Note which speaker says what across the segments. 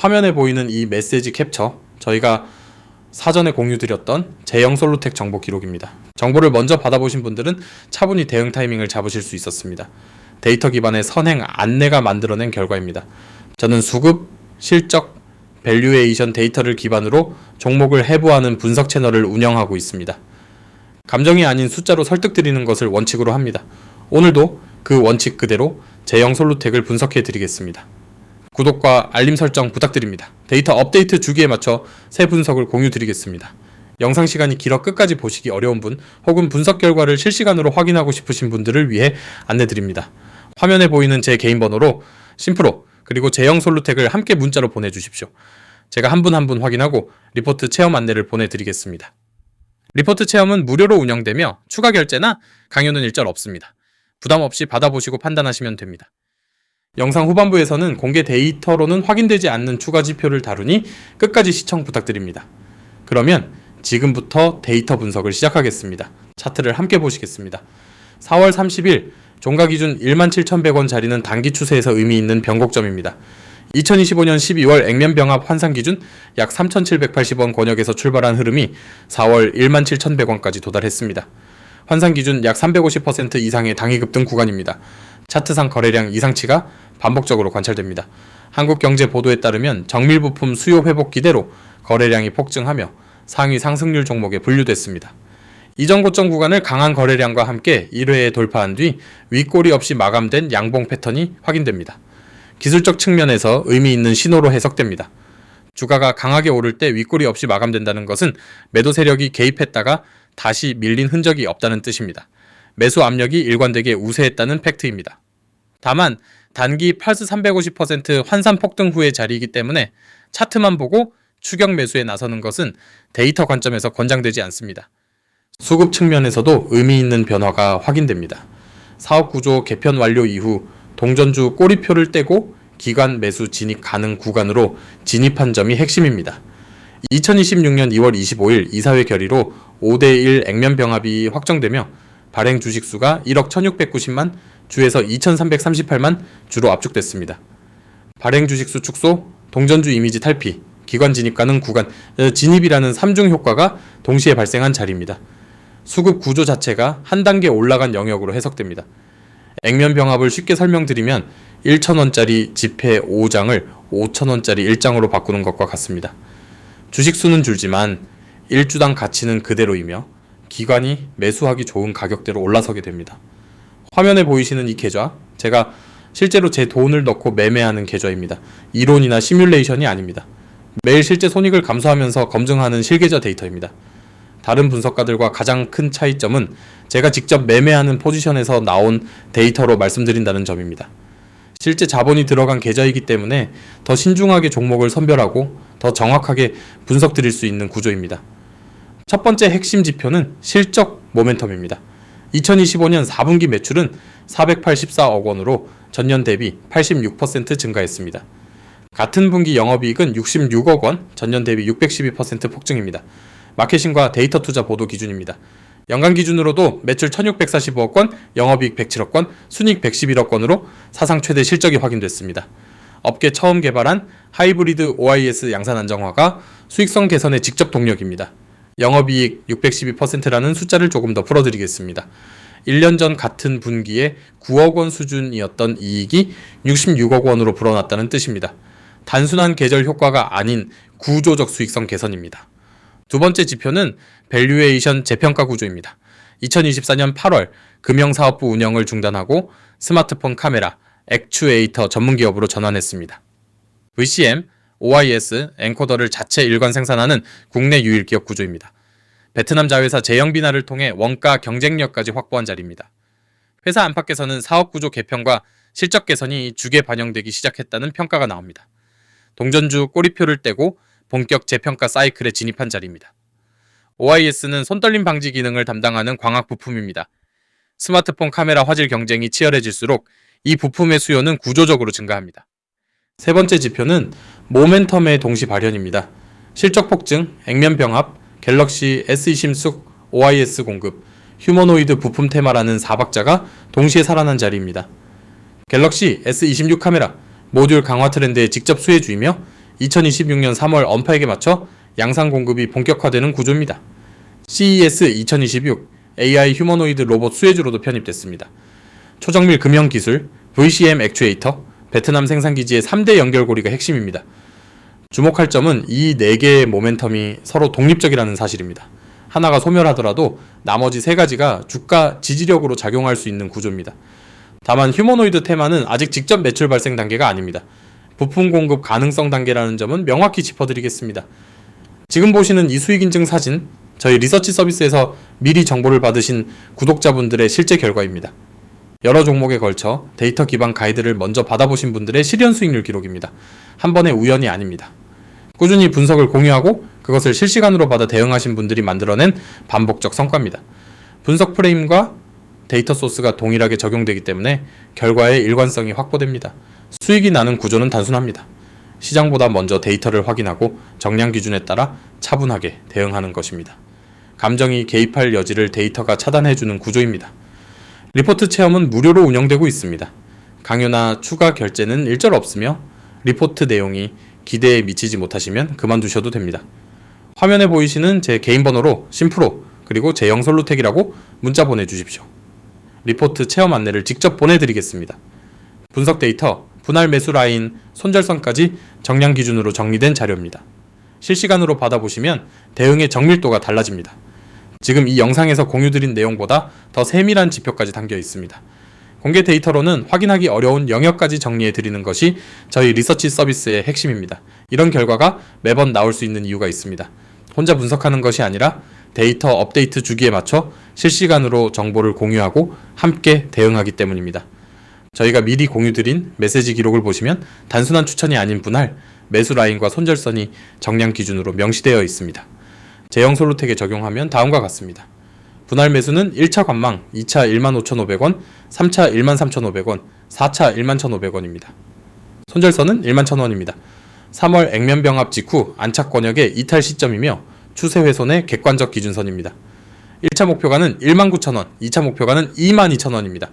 Speaker 1: 화면에 보이는 이 메시지 캡처, 저희가 사전에 공유드렸던 제형 솔루텍 정보 기록입니다. 정보를 먼저 받아보신 분들은 차분히 대응 타이밍을 잡으실 수 있었습니다. 데이터 기반의 선행 안내가 만들어낸 결과입니다. 저는 수급, 실적, 밸류에이션 데이터를 기반으로 종목을 해부하는 분석 채널을 운영하고 있습니다. 감정이 아닌 숫자로 설득드리는 것을 원칙으로 합니다. 오늘도 그 원칙 그대로 제형 솔루텍을 분석해 드리겠습니다. 구독과 알림 설정 부탁드립니다. 데이터 업데이트 주기에 맞춰 새 분석을 공유 드리겠습니다. 영상 시간이 길어 끝까지 보시기 어려운 분 혹은 분석 결과를 실시간으로 확인하고 싶으신 분들을 위해 안내 드립니다. 화면에 보이는 제 개인 번호로 심프로 그리고 제형 솔루텍을 함께 문자로 보내주십시오. 제가 한 분 한 분 확인하고 리포트 체험 안내를 보내드리겠습니다. 리포트 체험은 무료로 운영되며 추가 결제나 강요는 일절 없습니다. 부담 없이 받아보시고 판단하시면 됩니다. 영상 후반부에서는 공개 데이터로는 확인되지 않는 추가 지표를 다루니 끝까지 시청 부탁드립니다. 그러면 지금부터 데이터 분석을 시작하겠습니다. 차트를 함께 보시겠습니다. 4월 30일 종가 기준 17,100원 자리는 단기 추세에서 의미 있는 변곡점입니다. 2025년 12월 액면병합 환산 기준 약 3,780원 권역에서 출발한 흐름이 4월 17,100원까지 도달했습니다. 환산 기준 약 350% 이상의 당위 급등 구간입니다. 차트상 거래량 이상치가 반복적으로 관찰됩니다. 한국경제 보도에 따르면 정밀부품 수요 회복 기대로 거래량이 폭증하며 상위 상승률 종목에 분류됐습니다. 이전 고점 구간을 강한 거래량과 함께 1회에 돌파한 뒤 윗꼬리 없이 마감된 양봉 패턴이 확인됩니다. 기술적 측면에서 의미 있는 신호로 해석됩니다. 주가가 강하게 오를 때 윗꼬리 없이 마감된다는 것은 매도 세력이 개입했다가 다시 밀린 흔적이 없다는 뜻입니다. 매수 압력이 일관되게 우세했다는 팩트입니다. 다만 단기 팔스 350% 환산 폭등 후의 자리이기 때문에 차트만 보고 추격 매수에 나서는 것은 데이터 관점에서 권장되지 않습니다. 수급 측면에서도 의미 있는 변화가 확인됩니다. 사업 구조 개편 완료 이후 동전주 꼬리표를 떼고 기관 매수 진입 가능 구간으로 진입한 점이 핵심입니다. 2026년 2월 25일 이사회 결의로 5대1 액면병합이 확정되며 발행 주식수가 1억 1690만, 주에서 2338만 주로 압축됐습니다. 발행 주식수 축소, 동전주 이미지 탈피, 기관 진입 가능 구간, 진입이라는 3중 효과가 동시에 발생한 자리입니다. 수급 구조 자체가 한 단계 올라간 영역으로 해석됩니다. 액면병합을 쉽게 설명드리면 1,000원짜리 지폐 5장을 5,000원짜리 1장으로 바꾸는 것과 같습니다. 주식수는 줄지만 1주당 가치는 그대로이며 기관이 매수하기 좋은 가격대로 올라서게 됩니다. 화면에 보이시는 이 계좌, 제가 실제로 제 돈을 넣고 매매하는 계좌입니다. 이론이나 시뮬레이션이 아닙니다. 매일 실제 손익을 감소하면서 검증하는 실계좌 데이터입니다. 다른 분석가들과 가장 큰 차이점은 제가 직접 매매하는 포지션에서 나온 데이터로 말씀드린다는 점입니다. 실제 자본이 들어간 계좌이기 때문에 더 신중하게 종목을 선별하고 더 정확하게 분석드릴 수 있는 구조입니다. 첫 번째 핵심 지표는 실적 모멘텀입니다. 2025년 4분기 매출은 484억 원으로 전년 대비 86% 증가했습니다. 같은 분기 영업이익은 66억 원, 전년 대비 612% 폭증입니다. 마케팅과 데이터 투자 보도 기준입니다. 연간 기준으로도 매출 1645억 원, 영업이익 107억 원, 순이익 111억 원으로 사상 최대 실적이 확인됐습니다. 업계 처음 개발한 하이브리드 OIS 양산 안정화가 수익성 개선의 직접 동력입니다. 영업이익 612%라는 숫자를 조금 더 풀어드리겠습니다. 1년 전 같은 분기에 9억 원 수준이었던 이익이 66억 원으로 불어났다는 뜻입니다. 단순한 계절 효과가 아닌 구조적 수익성 개선입니다. 두 번째 지표는 밸류에이션 재평가 구조입니다. 2024년 8월 금형사업부 운영을 중단하고 스마트폰 카메라, 액추에이터 전문기업으로 전환했습니다. VCM, OIS, 엔코더를 자체 일관 생산하는 국내 유일 기업 구조입니다. 베트남 자회사 제형비나를 통해 원가 경쟁력까지 확보한 자리입니다. 회사 안팎에서는 사업구조 개편과 실적 개선이 주게 반영되기 시작했다는 평가가 나옵니다. 동전주 꼬리표를 떼고 본격 재평가 사이클에 진입한 자리입니다. OIS는 손떨림 방지 기능을 담당하는 광학 부품입니다. 스마트폰 카메라 화질 경쟁이 치열해질수록 이 부품의 수요는 구조적으로 증가합니다. 세 번째 지표는 모멘텀의 동시 발현입니다. 실적 폭증, 액면병합, 갤럭시 S20쑥 OIS 공급, 휴머노이드 부품 테마라는 4박자가 동시에 살아난 자리입니다. 갤럭시 S26 카메라, 모듈 강화 트렌드의 직접 수혜주이며 2026년 3월 언파액에 맞춰 양산 공급이 본격화되는 구조입니다. CES 2026 AI 휴머노이드 로봇 수혜주로도 편입됐습니다. 초정밀 금형 기술, VCM 액추에이터, 베트남 생산기지의 3대 연결고리가 핵심입니다. 주목할 점은 이 4개의 모멘텀이 서로 독립적이라는 사실입니다. 하나가 소멸하더라도 나머지 3가지가 주가 지지력으로 작용할 수 있는 구조입니다. 다만 휴머노이드 테마는 아직 직접 매출 발생 단계가 아닙니다. 부품 공급 가능성 단계라는 점은 명확히 짚어드리겠습니다. 지금 보시는 이 수익 인증 사진, 저희 리서치 서비스에서 미리 정보를 받으신 구독자분들의 실제 결과입니다. 여러 종목에 걸쳐 데이터 기반 가이드를 먼저 받아보신 분들의 실현 수익률 기록입니다. 한 번의 우연이 아닙니다. 꾸준히 분석을 공유하고 그것을 실시간으로 받아 대응하신 분들이 만들어낸 반복적 성과입니다. 분석 프레임과 데이터 소스가 동일하게 적용되기 때문에 결과의 일관성이 확보됩니다. 수익이 나는 구조는 단순합니다. 시장보다 먼저 데이터를 확인하고 정량 기준에 따라 차분하게 대응하는 것입니다. 감정이 개입할 여지를 데이터가 차단해주는 구조입니다. 리포트 체험은 무료로 운영되고 있습니다. 강요나 추가 결제는 일절 없으며 리포트 내용이 기대에 미치지 못하시면 그만두셔도 됩니다. 화면에 보이시는 제 개인 번호로 심프로 그리고 제영솔루텍이라고 문자 보내주십시오. 리포트 체험 안내를 직접 보내드리겠습니다. 분석 데이터, 분할 매수 라인, 손절선까지 정량 기준으로 정리된 자료입니다. 실시간으로 받아보시면 대응의 정밀도가 달라집니다. 지금 이 영상에서 공유드린 내용보다 더 세밀한 지표까지 담겨 있습니다. 공개 데이터로는 확인하기 어려운 영역까지 정리해드리는 것이 저희 리서치 서비스의 핵심입니다. 이런 결과가 매번 나올 수 있는 이유가 있습니다. 혼자 분석하는 것이 아니라 데이터 업데이트 주기에 맞춰 실시간으로 정보를 공유하고 함께 대응하기 때문입니다. 저희가 미리 공유드린 메시지 기록을 보시면 단순한 추천이 아닌 분할, 매수 라인과 손절선이 정량 기준으로 명시되어 있습니다. 제형솔루텍에 적용하면 다음과 같습니다. 분할 매수는 1차 관망 2차 15,500원, 3차 13,500원, 4차 11,500원입니다. 손절선은 11,000원입니다. 3월 액면병합 직후 안착 권역의 이탈 시점이며 추세 훼손의 객관적 기준선입니다. 1차 목표가는 19,000원, 2차 목표가는 22,000원입니다.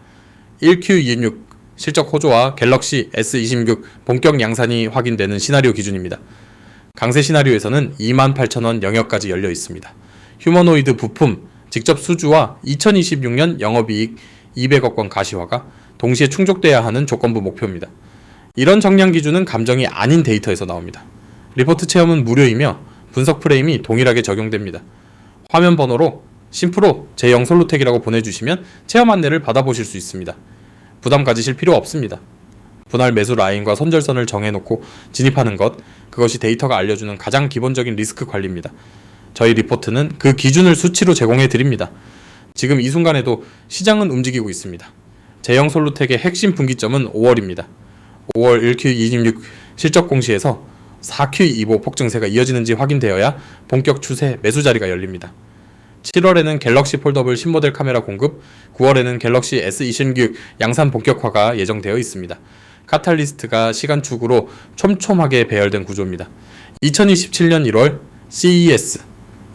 Speaker 1: 1Q26 실적 호조와 갤럭시 S26 본격 양산이 확인되는 시나리오 기준입니다. 강세 시나리오에서는 28,000원 영역까지 열려 있습니다. 휴머노이드 부품 직접 수주와 2026년 영업이익 200억 원 가시화가 동시에 충족돼야 하는 조건부 목표입니다. 이런 정량 기준은 감정이 아닌 데이터에서 나옵니다. 리포트 체험은 무료이며 분석 프레임이 동일하게 적용됩니다. 화면 번호로 심프로 제영솔루텍이라고 보내주시면 체험 안내를 받아보실 수 있습니다. 부담 가지실 필요 없습니다. 분할 매수 라인과 손절선을 정해놓고 진입하는 것, 그것이 데이터가 알려주는 가장 기본적인 리스크 관리입니다. 저희 리포트는 그 기준을 수치로 제공해 드립니다. 지금 이 순간에도 시장은 움직이고 있습니다. 제형솔루텍의 핵심 분기점은 5월입니다. 5월 1Q26 실적 공시에서 4Q25 폭증세가 이어지는지 확인되어야 본격 추세 매수 자리가 열립니다. 7월에는 갤럭시 폴더블 신모델 카메라 공급, 9월에는 갤럭시 S26 양산 본격화가 예정되어 있습니다. 카탈리스트가 시간축으로 촘촘하게 배열된 구조입니다. 2027년 1월 CES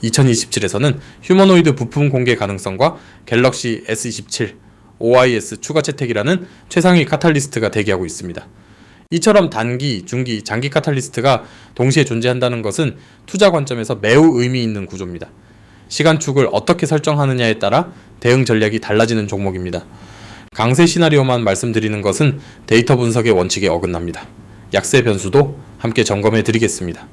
Speaker 1: 2027에서는 휴머노이드 부품 공개 가능성과 갤럭시 S27 OIS 추가 채택이라는 최상위 카탈리스트가 대기하고 있습니다. 이처럼 단기, 중기, 장기 카탈리스트가 동시에 존재한다는 것은 투자 관점에서 매우 의미 있는 구조입니다. 시간축을 어떻게 설정하느냐에 따라 대응 전략이 달라지는 종목입니다. 강세 시나리오만 말씀드리는 것은 데이터 분석의 원칙에 어긋납니다. 약세 변수도 함께 점검해 드리겠습니다.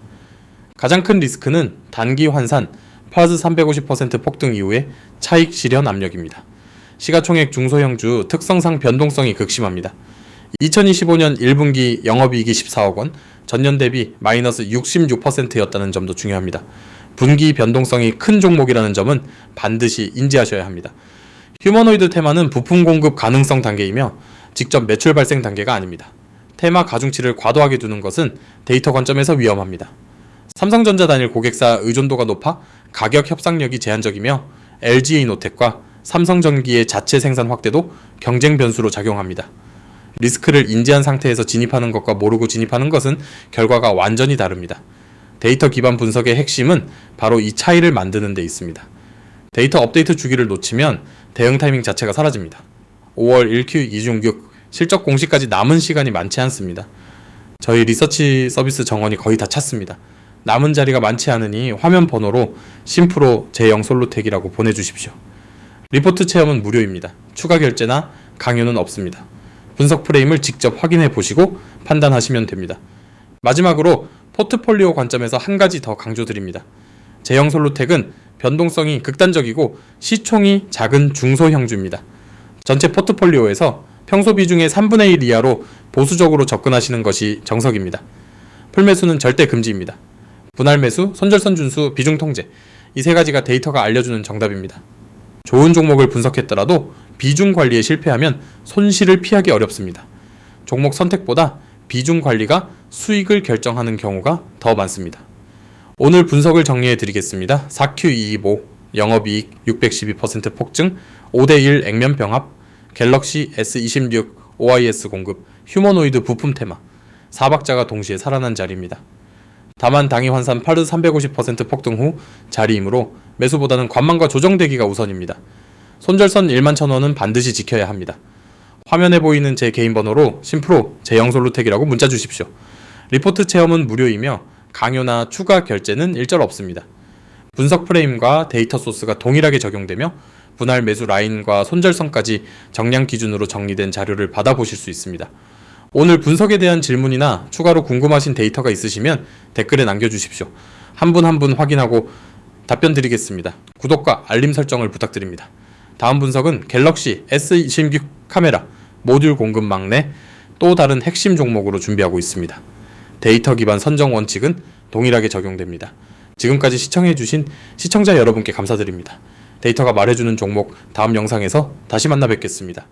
Speaker 1: 가장 큰 리스크는 단기 환산, 플러스 350% 폭등 이후에 차익 실현 압력입니다. 시가총액 중소형주 특성상 변동성이 극심합니다. 2025년 1분기 영업이익이 14억 원, 전년 대비 마이너스 66%였다는 점도 중요합니다. 분기 변동성이 큰 종목이라는 점은 반드시 인지하셔야 합니다. 휴머노이드 테마는 부품 공급 가능성 단계이며 직접 매출 발생 단계가 아닙니다. 테마 가중치를 과도하게 두는 것은 데이터 관점에서 위험합니다. 삼성전자 단일 고객사 의존도가 높아 가격 협상력이 제한적이며 LG에너텍과 삼성전기의 자체 생산 확대도 경쟁 변수로 작용합니다. 리스크를 인지한 상태에서 진입하는 것과 모르고 진입하는 것은 결과가 완전히 다릅니다. 데이터 기반 분석의 핵심은 바로 이 차이를 만드는 데 있습니다. 데이터 업데이트 주기를 놓치면 대응 타이밍 자체가 사라집니다. 5월 1Q26 실적 공시까지 남은 시간이 많지 않습니다. 저희 리서치 서비스 정원이 거의 다 찼습니다. 남은 자리가 많지 않으니 화면 번호로 심프로 제0솔루텍이라고 보내주십시오. 리포트 체험은 무료입니다. 추가 결제나 강요는 없습니다. 분석 프레임을 직접 확인해 보시고 판단하시면 됩니다. 마지막으로 포트폴리오 관점에서 한 가지 더 강조드립니다. 제0솔루텍은 변동성이 극단적이고 시총이 작은 중소형주입니다. 전체 포트폴리오에서 평소 비중의 3분의 1 이하로 보수적으로 접근하시는 것이 정석입니다. 풀매수는 절대 금지입니다. 분할 매수, 손절선 준수, 비중 통제, 이 세 가지가 데이터가 알려주는 정답입니다. 좋은 종목을 분석했더라도 비중 관리에 실패하면 손실을 피하기 어렵습니다. 종목 선택보다 비중 관리가 수익을 결정하는 경우가 더 많습니다. 오늘 분석을 정리해 드리겠습니다. 4Q225, 영업이익 612% 폭증, 5대1 액면 병합, 갤럭시 S26 OIS 공급, 휴머노이드 부품 테마, 4박자가 동시에 살아난 자리입니다. 다만 당일 환산 8르 350% 폭등 후 자리이므로 매수보다는 관망과 조정되기가 우선입니다. 손절선 11,000원은 반드시 지켜야 합니다. 화면에 보이는 제 개인 번호로 심프로 제0솔루텍이라고 문자 주십시오. 리포트 체험은 무료이며 강요나 추가 결제는 일절 없습니다. 분석 프레임과 데이터 소스가 동일하게 적용되며 분할 매수 라인과 손절선까지 정량 기준으로 정리된 자료를 받아보실 수 있습니다. 오늘 분석에 대한 질문이나 추가로 궁금하신 데이터가 있으시면 댓글에 남겨주십시오. 한 분 한 분 확인하고 답변 드리겠습니다. 구독과 알림 설정을 부탁드립니다. 다음 분석은 갤럭시 S26 카메라 모듈 공급 막내 또 다른 핵심 종목으로 준비하고 있습니다. 데이터 기반 선정 원칙은 동일하게 적용됩니다. 지금까지 시청해주신 시청자 여러분께 감사드립니다. 데이터가 말해주는 종목 다음 영상에서 다시 만나 뵙겠습니다.